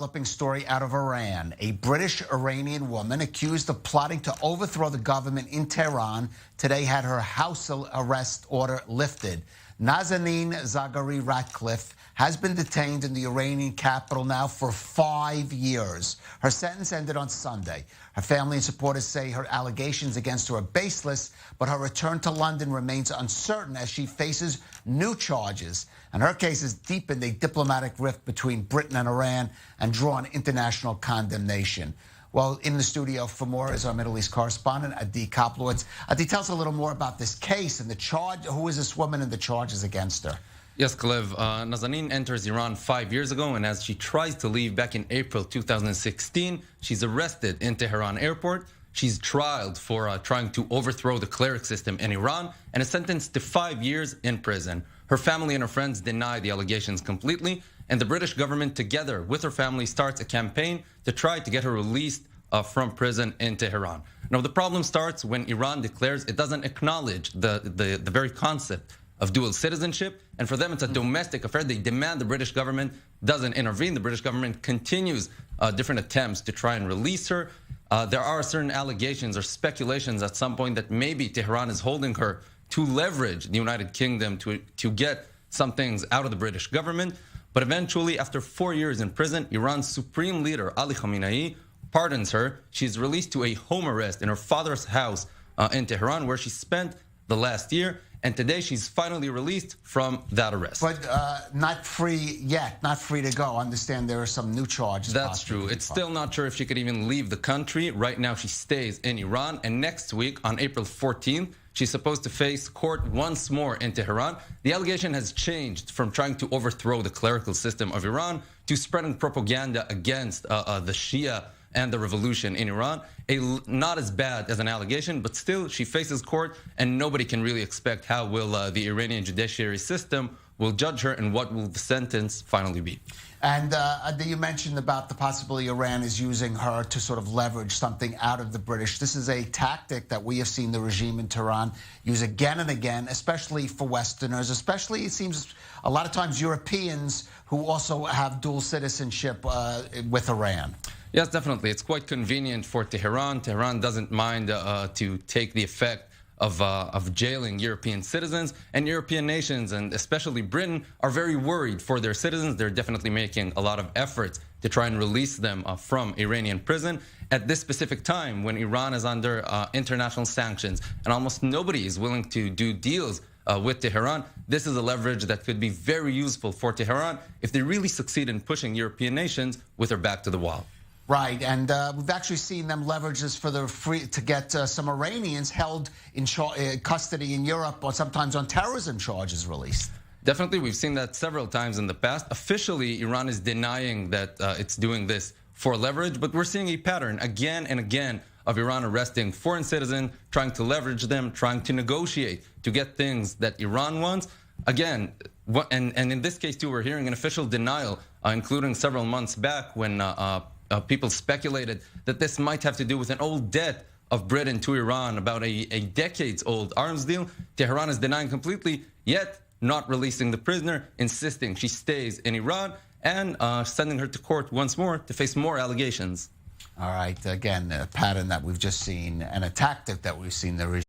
Developing story out of Iran. A British-Iranian woman accused of plotting to overthrow the government in Tehran today had her house arrest order lifted. Nazanin Zaghari-Ratcliffe has been detained in the Iranian capital now for 5 years. Her sentence ended on Sunday. Her family and supporters say her allegations against her are baseless, but her return to London remains uncertain as she faces new charges. And her case has deepened a diplomatic rift between Britain and Iran and drawn international condemnation. Well, in the studio for more is our Middle East correspondent, Adi Koplowitz. Adi, tell us a little more about this case and the charge. Who is this woman and the charges against her? Yes, Calev. Nazanin enters Iran 5 years ago, and as she tries to leave back in April 2016, she's arrested in Tehran airport. She's trialed for trying to overthrow the cleric system in Iran and is sentenced to 5 years in prison. Her family and her friends deny the allegations completely, and the British government, together with her family, starts a campaign to try to get her released from prison in Tehran. Now, the problem starts when Iran declares it doesn't acknowledge the very concept of dual citizenship, and for them it's a domestic affair. They demand the British government doesn't intervene. The British government continues different attempts to try and release her. There are certain allegations or speculations at some point that maybe Tehran is holding her to leverage the United Kingdom to get some things out of the British government. But eventually, after 4 years in prison, Iran's supreme leader, Ali Khamenei, pardons her. She's released to a home arrest in her father's house in Tehran, where she spent the last year. And today she's finally released from that arrest. But not free yet, not free to go. I understand there are some new charges. That's true. It's still not sure if she could even leave the country. Right now she stays in Iran. And next week, on April 14th, she's supposed to face court once more in Tehran. The allegation has changed from trying to overthrow the clerical system of Iran to spreading propaganda against the Shia and the revolution in Iran. Not as bad as an allegation, but still she faces court, and nobody can really expect how will the Iranian judiciary system will judge her and what will the sentence finally be. And you mentioned about the possibility Iran is using her to sort of leverage something out of the British. This is a tactic that we have seen the regime in Tehran use again and again, especially for Westerners, especially, it seems, a lot of times Europeans who also have dual citizenship with Iran. Yes, definitely. It's quite convenient for Tehran. Tehran doesn't mind to take the effect of jailing European citizens, and European nations, and especially Britain, are very worried for their citizens. They're definitely making a lot of efforts to try and release them from Iranian prison at this specific time when Iran is under international sanctions and almost nobody is willing to do deals with Tehran. This is a leverage that could be very useful for Tehran if they really succeed in pushing European nations with their back to the wall. Right, and we've actually seen them leverage this for to get some Iranians held in custody in Europe, or sometimes on terrorism charges released. Definitely, we've seen that several times in the past. Officially, Iran is denying that it's doing this for leverage, but we're seeing a pattern again and again of Iran arresting foreign citizens, trying to leverage them, trying to negotiate to get things that Iran wants. Again, and in this case too, we're hearing an official denial, including several months back when people speculated that this might have to do with an old debt of Britain to Iran, about a decades-old arms deal. Tehran is denying completely, yet not releasing the prisoner, insisting she stays in Iran, and sending her to court once more to face more allegations. All right, again, a pattern that we've just seen and a tactic that we've seen the regime